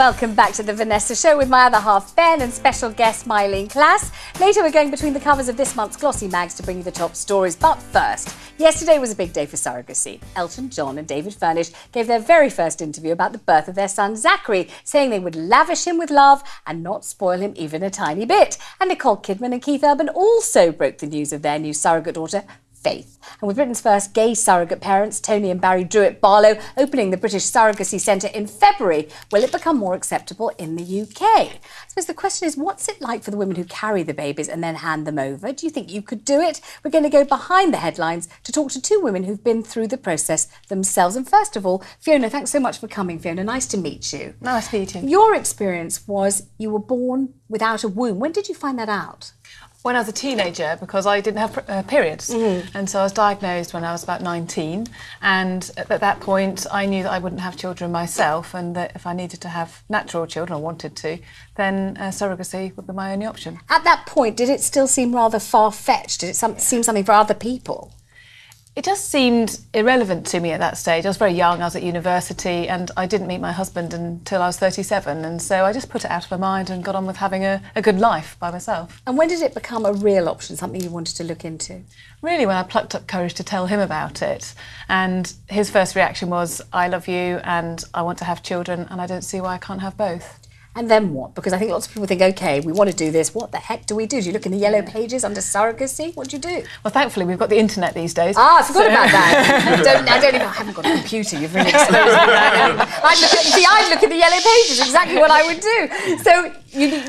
Welcome back to the Vanessa Show with my other half, Ben, and special guest, Mylene Class. Later, we're going between the covers of this month's glossy mags to bring you the top stories. But first, yesterday was a big day for surrogacy. Elton John and David Furnish gave their very first interview about the birth of their son, Zachary, saying they would lavish him with love and not spoil him even a tiny bit. And Nicole Kidman and Keith Urban also broke the news of their new surrogate daughter, Faith. And with Britain's first gay surrogate parents, Tony and Barry Druitt-Barlow, opening the British Surrogacy Centre in February, will it become more acceptable in the UK? I suppose the question is, what's it like for the women who carry the babies and then hand them over? Do you think you could do it? We're going to go behind the headlines to talk to two women who've been through the process themselves. And first of all, Fiona, thanks so much for coming, Fiona. Nice to meet you. Nice to meet you. Your experience was you were born without a womb. When did you find that out? When I was a teenager, because I didn't have periods. And so I was diagnosed when I was about 19. And at that point, I knew that I wouldn't have children myself, and that if I needed to have natural children, or wanted to, then surrogacy would be my only option. At that point, did it still seem rather far-fetched? Did it seem something for other people? It just seemed irrelevant to me at that stage. I was very young, I was at university, and I didn't meet my husband until I was 37, and so I just put it out of my mind and got on with having a good life by myself. And when did it become a real option, something you wanted to look into? Really, when I plucked up courage to tell him about it. And his first reaction was, I love you and I want to have children and I don't see why I can't have both. And then what? Because I think lots of people think, OK, we want to do this. What the heck do we do? Do you look in the yellow pages under surrogacy? What do you do? Well, thankfully, we've got the internet these days. I forgot about that. I haven't got a computer. You've really exposed me right now. I'd look at the yellow pages, exactly what I would do. So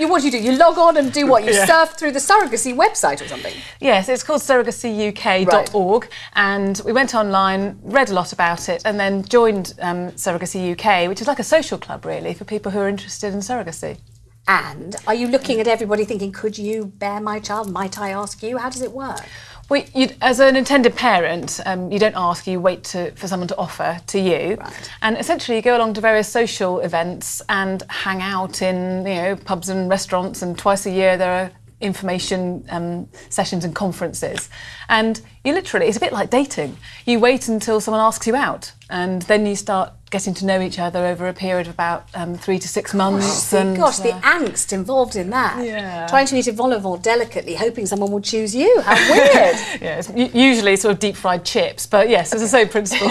what do you do? You log on and do what? You surf through the surrogacy website or something? Yes, it's called surrogacyuk.org. Right. And we went online, read a lot about it, and then joined Surrogacy UK, which is like a social club, really, for people who are interested in surrogacy. And are you looking at everybody thinking, could you bear my child? Might I ask you? How does it work? Well, as an intended parent, you don't ask, you wait for someone to offer to you. Right. And essentially you go along to various social events and hang out in pubs and restaurants, and twice a year there are information sessions and conferences. And you literally, it's a bit like dating. You wait until someone asks you out, and then you start getting to know each other over a period of about 3 to 6 months. The angst involved in that. Yeah. Trying to eat a vol au vent delicately, hoping someone will choose you. How weird. Yeah, it's usually sort of deep fried chips, but yes, it's the same principle.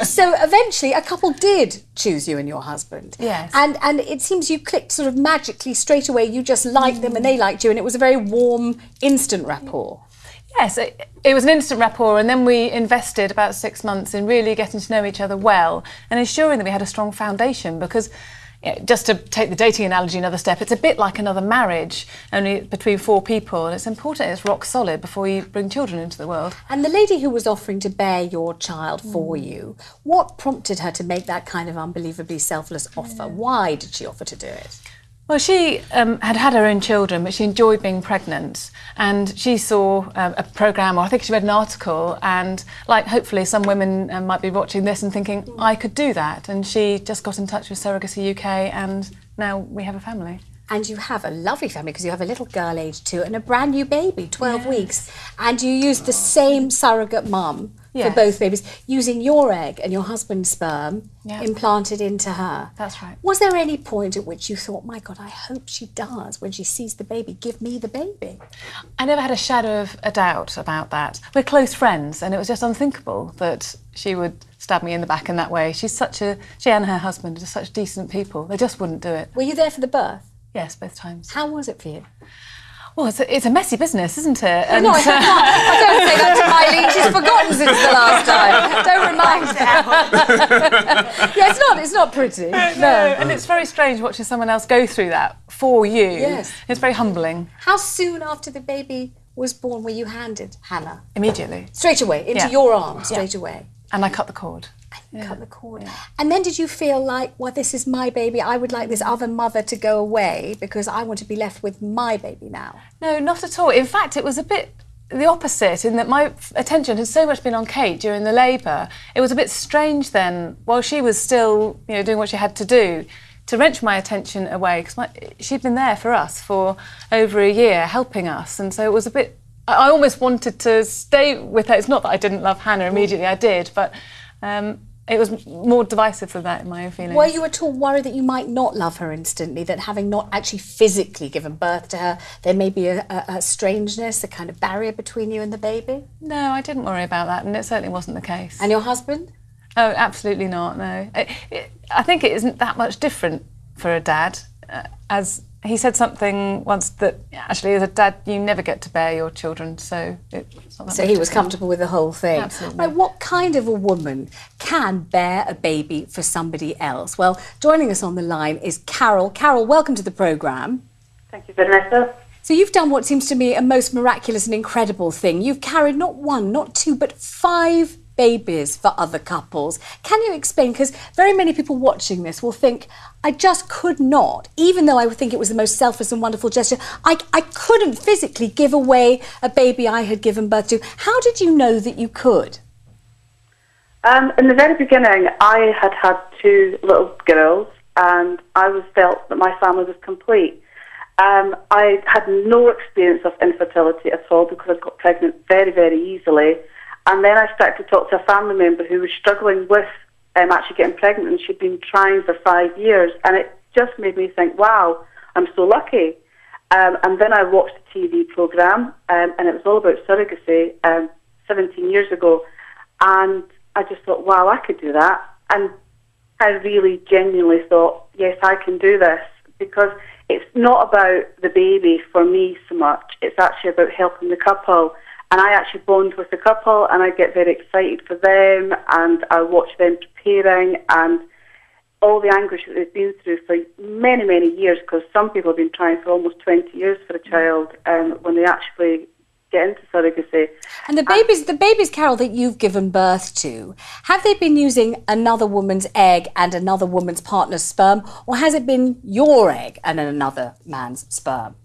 So eventually a couple did choose you and your husband. Yes. And it seems you clicked sort of magically straight away. You just liked them and they liked you, and it was a very warm, instant rapport. Yes, it was an instant rapport, and then we invested about 6 months in really getting to know each other well and ensuring that we had a strong foundation, because just to take the dating analogy another step, it's a bit like another marriage, only between 4 people, and it's important it's rock solid before you bring children into the world. And the lady who was offering to bear your child for you, what prompted her to make that kind of unbelievably selfless offer? Why did she offer to do it? Well, she had her own children, but she enjoyed being pregnant, and she saw a programme, or I think she read an article, and like hopefully some women might be watching this and thinking, I could do that, and she just got in touch with Surrogacy UK, and now we have a family. And you have a lovely family, because you have a little girl aged 2 and a brand new baby, 12 weeks, and you used the same surrogate mum for both babies, using your egg and your husband's sperm implanted into her. That's right. Was there any point at which you thought, my God, I hope she does, when she sees the baby, give me the baby? I never had a shadow of a doubt about that. We're close friends, and it was just unthinkable that she would stab me in the back in that way. She and her husband are such decent people. They just wouldn't do it. Were you there for the birth? Yes, both times. How was it for you? Well, it's a messy business, isn't it? I don't say that to Mylene. She's forgotten since the last time. Don't remind her. Yeah, it's not pretty. No, and it's very strange watching someone else go through that for you. Yes. It's very humbling. How soon after the baby was born were you handed Hannah? Immediately. Straight away, into your arms, straight away? And I cut the cord. Cut the cord. Yeah. And then did you feel like, well, this is my baby, I would like this other mother to go away because I want to be left with my baby now? No, not at all. In fact, it was a bit the opposite, in that my attention had so much been on Kate during the labour. It was a bit strange then, while she was still doing what she had to do, to wrench my attention away, because she'd been there for us for over a year, helping us. And so it was a bit, I almost wanted to stay with her. It's not that I didn't love Hannah immediately, I did, but it was more divisive than that, in my own feelings. Were you at all worried that you might not love her instantly, that having not actually physically given birth to her, there may be a strangeness, a kind of barrier between you and the baby? No, I didn't worry about that, and it certainly wasn't the case. And your husband? Oh, absolutely not, no. I think it isn't that much different for a dad, as he said something once that actually as a dad you never get to bear your children, so it's not that So he was comfortable with the whole thing. Absolutely. Right, what kind of a woman can bear a baby for somebody else? Well, joining us on the line is Carol. Carol, welcome to the programme. Thank you, Vanessa. So you've done what seems to me a most miraculous and incredible thing. You've carried not one, not two, but 5 babies for other couples. Can you explain, because very many people watching this will think, I just could not, even though I would think it was the most selfless and wonderful gesture, I couldn't physically give away a baby I had given birth to. How did you know that you could? In the very beginning, I had 2 little girls, and I felt that my family was complete. I had no experience of infertility at all because I got pregnant very, very easily. And then I started to talk to a family member who was struggling with actually getting pregnant, and she'd been trying for 5 years. And it just made me think, wow, I'm so lucky. And then I watched a TV programme, and it was all about surrogacy 17 years ago. And I just thought, wow, I could do that. And I really genuinely thought, yes, I can do this, because it's not about the baby for me so much. It's actually about helping the couple. And I actually bond with the couple, and I get very excited for them, and I watch them preparing, and all the anguish that they've been through for many, many years, because some people have been trying for almost 20 years for a child when they actually get into surrogacy. And the babies, Carol, that you've given birth to, have they been using another woman's egg and another woman's partner's sperm, or has it been your egg and another man's sperm?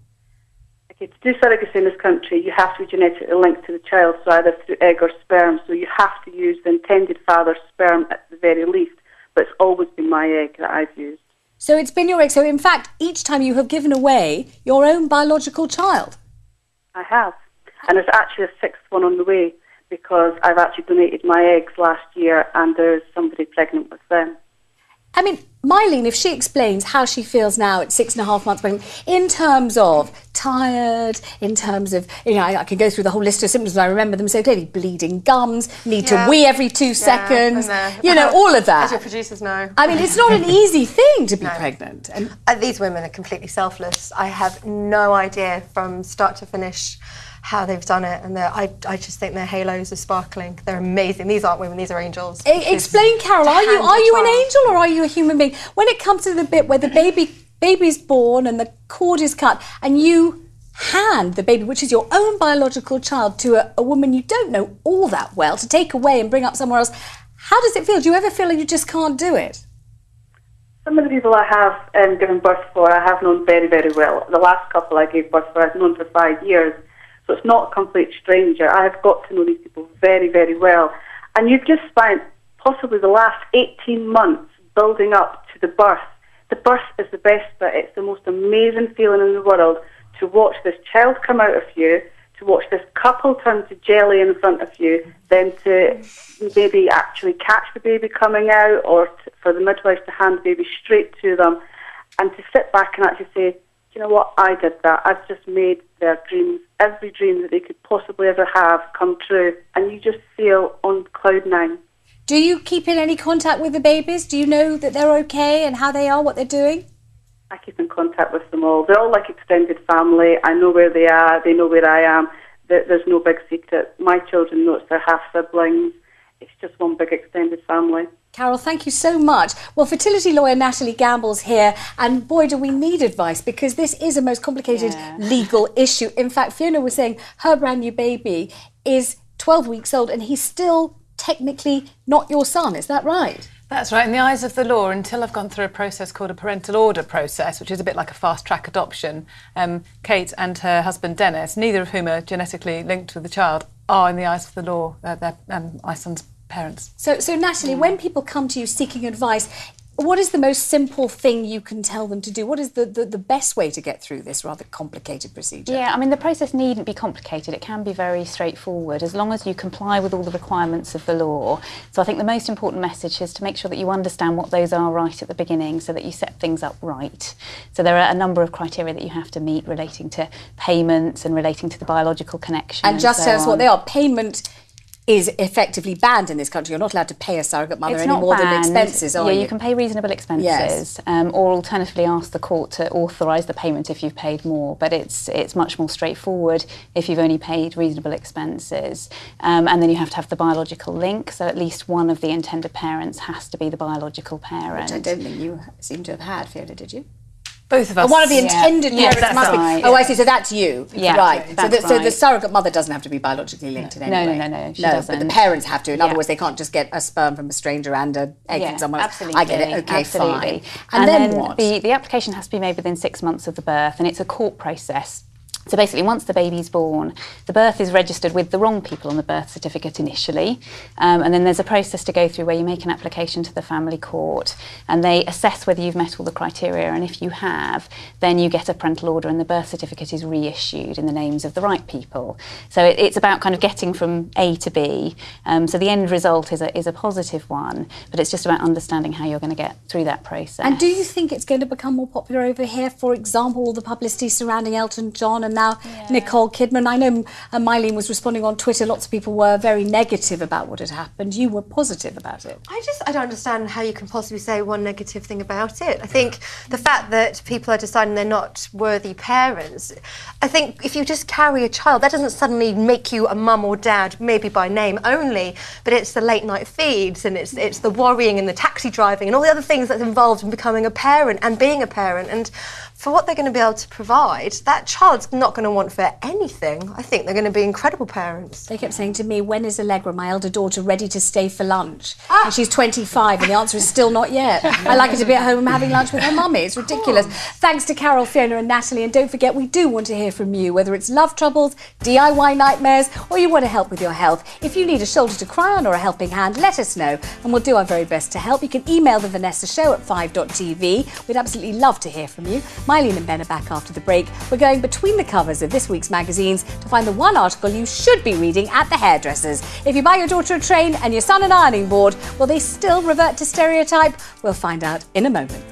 To do surrogacy in this country, you have to be genetically linked to the child, so either through egg or sperm. So you have to use the intended father's sperm at the very least. But it's always been my egg that I've used. So it's been your egg. So in fact, each time you have given away your own biological child. I have. And there's actually a 6th one on the way, because I've actually donated my eggs last year, and there's somebody pregnant with them. I mean, Mylene, if she explains how she feels now at 6.5 months pregnant, in terms of tired, in terms of, I can go through the whole list of symptoms, and I remember them so clearly: bleeding gums, need to wee every 2 seconds, all of that. As your producers know. I mean, it's not an easy thing to be pregnant. And these women are completely selfless. I have no idea from start to finish how they've done it, and I just think their halos are sparkling. They're amazing. These aren't women, these are angels. Explain, Carol, are you an angel or are you a human being? When it comes to the bit where the baby's born and the cord is cut and you hand the baby, which is your own biological child, to a woman you don't know all that well, to take away and bring up somewhere else, how does it feel? Do you ever feel like you just can't do it? Some of the people I have given birth for, I have known very, very well. The last couple I gave birth for, I've known for 5 years. So it's not a complete stranger. I have got to know these people very, very well. And you've just spent possibly the last 18 months building up to the birth. The birth is the best bit. It's the most amazing feeling in the world to watch this child come out of you, to watch this couple turn to jelly in front of you, then to maybe actually catch the baby coming out, or for the midwife to hand the baby straight to them, and to sit back and actually say, you know what, I did that. I've just made their dreams, every dream that they could possibly ever have, come true. And you just feel on cloud 9. Do you keep in any contact with the babies? Do you know that they're okay and how they are, what they're doing? I keep in contact with them all. They're all like extended family. I know where they are. They know where I am. There's no big secret. My children know it's their half-siblings. It's just one big extended family. Carol, thank you so much. Well, fertility lawyer Natalie Gamble's here, and boy, do we need advice, because this is a most complicated legal issue. In fact, Fiona was saying her brand new baby is 12 weeks old and he's still technically not your son. Is that right? That's right. In the eyes of the law, until I've gone through a process called a parental order process, which is a bit like a fast-track adoption, Kate and her husband Dennis, neither of whom are genetically linked with the child, are in the eyes of the law my son's parents. So Natalie, when people come to you seeking advice, What is the most simple thing you can tell them to do? What is the best way to get through this rather complicated procedure? Yeah, I mean, the process needn't be complicated. It can be very straightforward as long as you comply with all the requirements of the law. So I think the most important message is to make sure that you understand what those are right at the beginning so that you set things up right. So there are a number of criteria that you have to meet relating to payments and relating to the biological connection. And just tell us what they are. Payment is effectively banned in this country. You're not allowed to pay a surrogate mother any more than expenses, are you? Yeah, you can pay reasonable expenses, or alternatively ask the court to authorise the payment if you've paid more. But it's much more straightforward if you've only paid reasonable expenses. And then you have to have the biological link, so at least one of the intended parents has to be the biological parent. Which I don't think you seem to have had, Fiona, did you? Both of us. One of the intended parents that's must right. be. Oh, I see. So that's you. Yeah, right. that's So the surrogate mother doesn't have to be biologically linked in any way. No, she doesn't. But the parents have to. In other words, they can't just get a sperm from a stranger and an egg from someone else. Absolutely. I get it. Okay, absolutely. fine. And then what? The application has to be made within 6 months of the birth, and it's a court process. So basically, once the baby's born, the birth is registered with the wrong people on the birth certificate initially, and then there's a process to go through where you make an application to the family court, and they assess whether you've met all the criteria, and if you have, then you get a parental order and the birth certificate is reissued in the names of the right people. So it's about kind of getting from A to B. So the end result is a positive one, but it's just about understanding how you're going to get through that process. And do you think it's going to become more popular over here? For example, all the publicity surrounding Elton John and now Nicole Kidman. I know Mylene was responding on Twitter. Lots of people were very negative about what had happened. You were positive about it. I don't understand how you can possibly say one negative thing about it. I think the fact that people are deciding they're not worthy parents, I think if you just carry a child, that doesn't suddenly make you a mum or dad, maybe by name only, but it's the late night feeds and it's the worrying and the taxi driving and all the other things that's involved in becoming a parent and being a parent. And for what they're going to be able to provide, that child's not going to want for anything. I think they're going to be incredible parents. They kept saying to me, when is Allegra, my elder daughter, ready to stay for lunch? And she's 25 and the answer is still not yet. I like her to be at home having lunch with her mummy. It's ridiculous. Thanks to Carol, Fiona and Natalie. And don't forget, we do want to hear from you, whether it's love troubles, DIY nightmares, or you want to help with your health. If you need a shoulder to cry on or a helping hand, let us know and we'll do our very best to help. You can email the Vanessa Show at 5.tv. We'd absolutely love to hear from you. Mylene and Ben are back after the break. We're going between the covers of this week's magazines to find the one article you should be reading at the hairdressers. If you buy your daughter a train and your son an ironing board, will they still revert to stereotype? We'll find out in a moment.